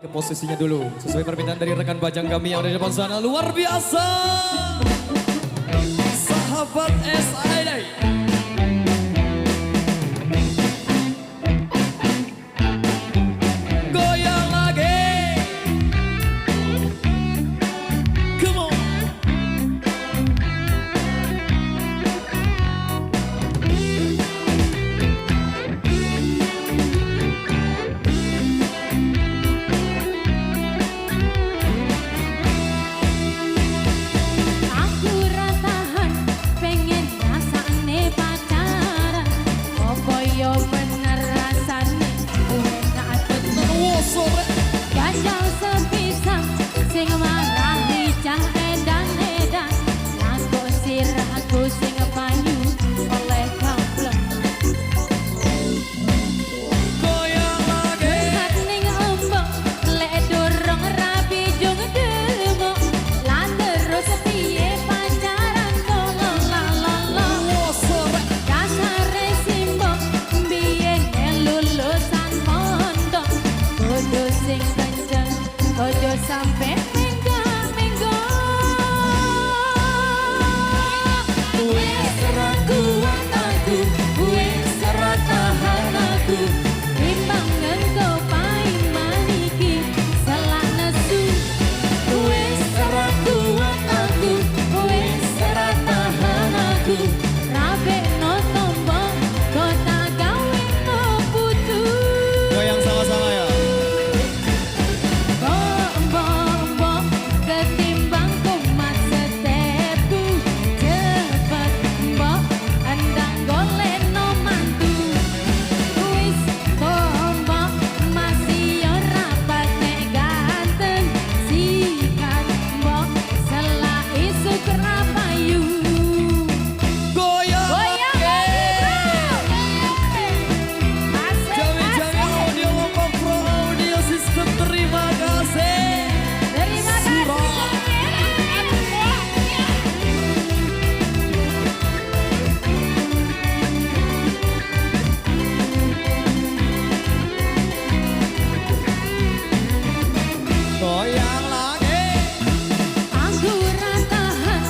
Ke posisinya dulu, sesuai permintaan dari rekan bajang kami yang ada di depan sana. Luar biasa, sahabat SID. Goyang lagi, come on. Aku ratahan pengen rasane pacaran, apa yo bener rasane enak betul. Ganjal sepisang sing marahi cah edan-edan, nganggo sirahku sing payu oleh kampleng. Goyang lagi, Hat ning embong lek durung rapi jung demok, lan terus piye pacaran kok la dasare simbok biyen lulusan pondok, kudu sing kenceng ojo sampe menggo-menggo. Wis ora kuat aku, wis ora tahan aku, timbang engko paiman iki selak nesu. Wis ora kuat aku, wis ora tahan aku, rabekno tombo kok tak gawe no putu. goyang sama-sama ya. Bom-bom-bom ketimbang kumat setepku, cepet mbok endang golek no mantu. Wis bom-bom masih ora patek ganteng, sikat mbok selak isu kerapayu. Goyang Goyang lagi. Asik, Jami-jami asik. audio Lombok Pro Audio System, terima kasih. Terima kasih. Goyang lagi, Aku ratahan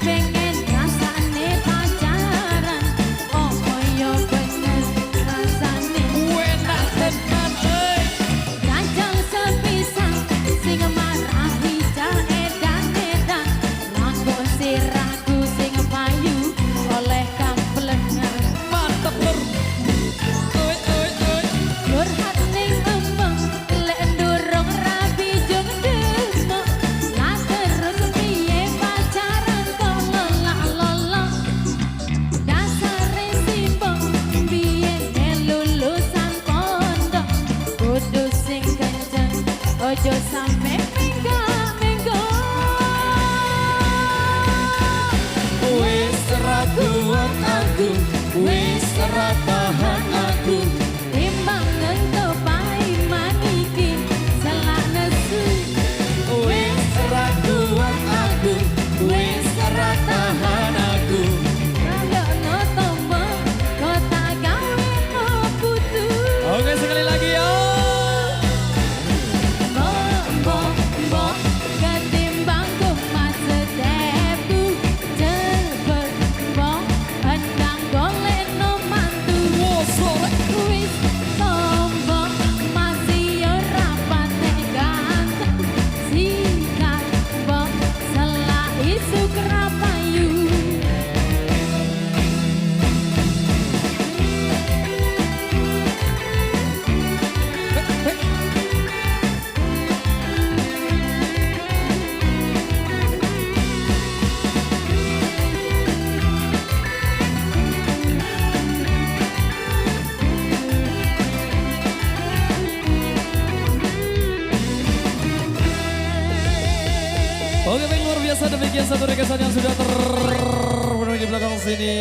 pengen rasane pacaran, opo yo bener rasane enak tenan euy. ganjang sepisang sing marahi cah edan-edan, nganggo sirahku sing payu oleh kamplengan. Mantep lur. Oi oi oi. Curhat ning embong lek durung rapi jung demok, lah terus piye pacaran kok lolak-lolok. Dasare simbok biyen lulusan pondok, kudu sing kenceng ojo sampe menggo-menggo. Wis ora kuat aku, wis ora tahan aku. Timbang engko paiman iki selak nesu. Wis ora kuat aku, wis ora tahan aku. Rayokno tombo kok tak gawe no putu. Oke sekali lagi ya. Bom-bom-bom ketimbang kumat setepku, cepet mbok endang golek no mantu. Wis tombo masih ora patek ganteng, sikat mbok selak isu kerapayu. Oke baik, luar biasa, demikian satu rekesan yang sudah terpenuhi di belakang sini.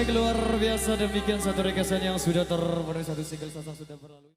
Baik luar biasa demikian satu rekesan yang sudah terpenuhi satu single sasang sudah berlalu.